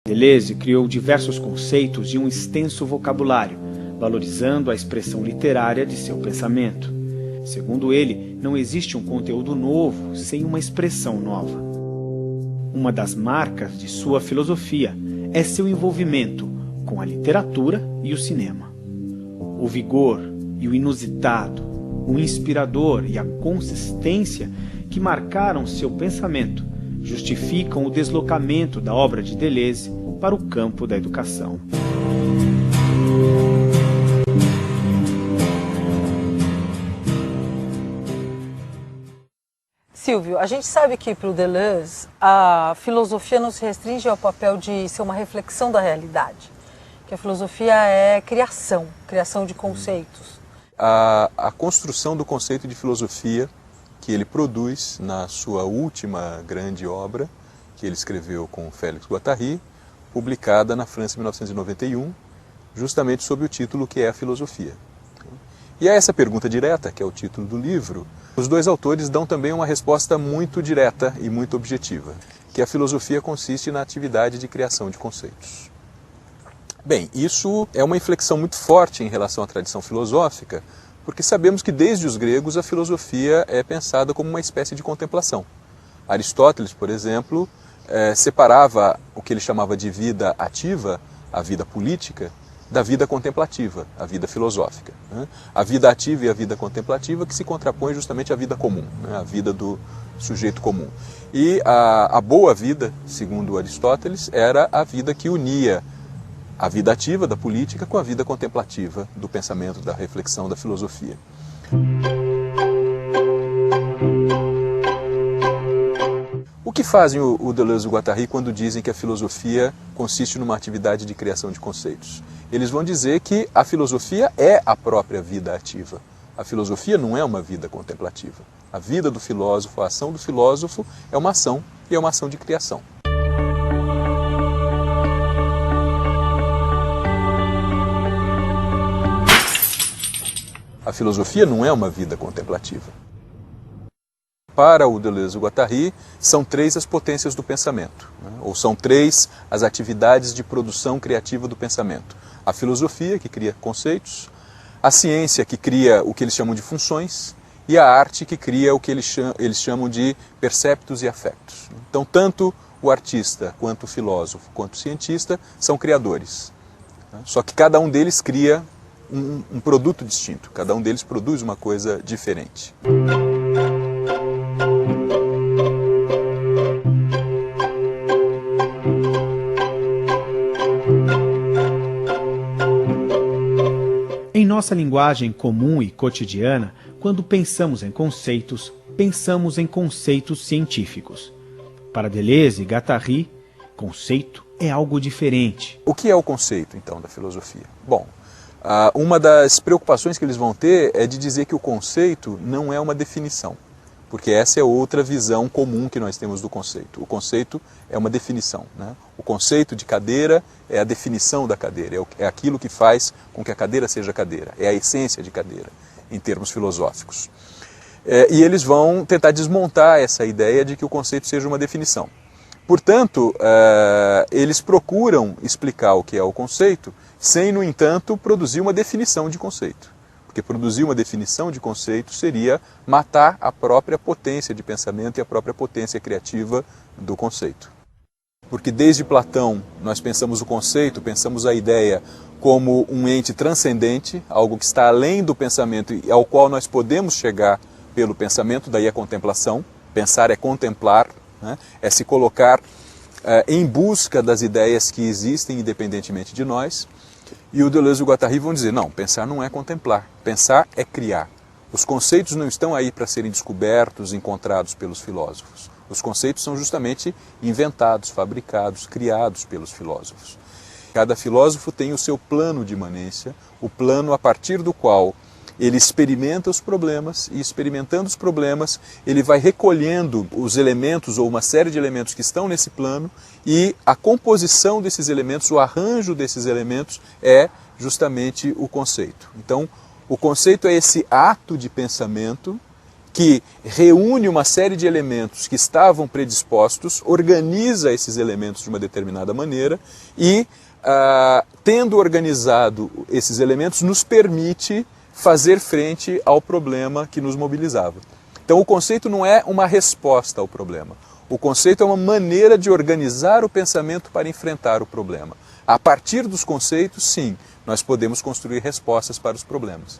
Deleuze criou diversos conceitos e um extenso vocabulário, valorizando a expressão literária de seu pensamento. Segundo ele, não existe um conteúdo novo sem uma expressão nova. Uma das marcas de sua filosofia é seu envolvimento com a literatura e o cinema. O vigor e o inusitado, o inspirador e a consistência que marcaram seu pensamento justificam o deslocamento da obra de Deleuze para o campo da educação. Silvio, a gente sabe que para o Deleuze a filosofia não se restringe ao papel de ser uma reflexão da realidade, que a filosofia é criação de conceitos. A construção do conceito de filosofia que ele produz na sua última grande obra, que ele escreveu com Félix Guattari, publicada na França em 1991, justamente sob o título que é a filosofia. E a essa pergunta direta, que é o título do livro, os dois autores dão também uma resposta muito direta e muito objetiva, que a filosofia consiste na atividade de criação de conceitos. Bem, isso é uma inflexão muito forte em relação à tradição filosófica, porque sabemos que desde os gregos a filosofia é pensada como uma espécie de contemplação. Aristóteles, por exemplo, separava o que ele chamava de vida ativa, a vida política, da vida contemplativa, a vida filosófica. A vida ativa e a vida contemplativa que se contrapõe justamente à vida comum, a vida do sujeito comum. E a boa vida, segundo Aristóteles, era a vida que unia a vida ativa da política com a vida contemplativa do pensamento, da reflexão, da filosofia. O que fazem o Deleuze e o Guattari quando dizem que a filosofia consiste numa atividade de criação de conceitos? Eles vão dizer que a filosofia é a própria vida ativa. A filosofia não é uma vida contemplativa. A vida do filósofo, a ação do filósofo é uma ação e é uma ação de criação. A filosofia não é uma vida contemplativa. Para o Deleuze e o Guattari, são três as potências do pensamento, ou são três as atividades de produção criativa do pensamento. A filosofia, que cria conceitos, a ciência, que cria o que eles chamam de funções, e a arte, que cria o que eles chamam de perceptos e afectos. Então, tanto o artista, quanto o filósofo, quanto o cientista são criadores. Só que cada um deles cria um produto distinto, cada um deles produz uma coisa diferente. Em nossa linguagem comum e cotidiana, quando pensamos em conceitos científicos. Para Deleuze e Guattari, conceito é algo diferente. O que é o conceito, então, da filosofia? Bom, uma das preocupações que eles vão ter é de dizer que o conceito não é uma definição, porque essa é outra visão comum que nós temos do conceito. O conceito é uma definição, né? O conceito de cadeira é a definição da cadeira, é aquilo que faz com que a cadeira seja cadeira, é a essência de cadeira, em termos filosóficos. E eles vão tentar desmontar essa ideia de que o conceito seja uma definição. Portanto, eles procuram explicar o que é o conceito, sem, no entanto, produzir uma definição de conceito. Porque produzir uma definição de conceito seria matar a própria potência de pensamento e a própria potência criativa do conceito. Porque desde Platão nós pensamos o conceito, pensamos a ideia como um ente transcendente, algo que está além do pensamento e ao qual nós podemos chegar pelo pensamento, daí a contemplação. Pensar é contemplar, né? É se colocar em busca das ideias que existem independentemente de nós. E o Deleuze e o Guattari vão dizer, não, pensar não é contemplar, pensar é criar. Os conceitos não estão aí para serem descobertos, encontrados pelos filósofos. Os conceitos são justamente inventados, fabricados, criados pelos filósofos. Cada filósofo tem o seu plano de imanência, o plano a partir do qual ele experimenta os problemas e, experimentando os problemas, ele vai recolhendo os elementos ou uma série de elementos que estão nesse plano e a composição desses elementos, o arranjo desses elementos é justamente o conceito. Então, o conceito é esse ato de pensamento que reúne uma série de elementos que estavam predispostos, organiza esses elementos de uma determinada maneira e, tendo organizado esses elementos, nos permite fazer frente ao problema que nos mobilizava. Então o conceito não é uma resposta ao problema. O conceito é uma maneira de organizar o pensamento para enfrentar o problema. A partir dos conceitos, sim, nós podemos construir respostas para os problemas.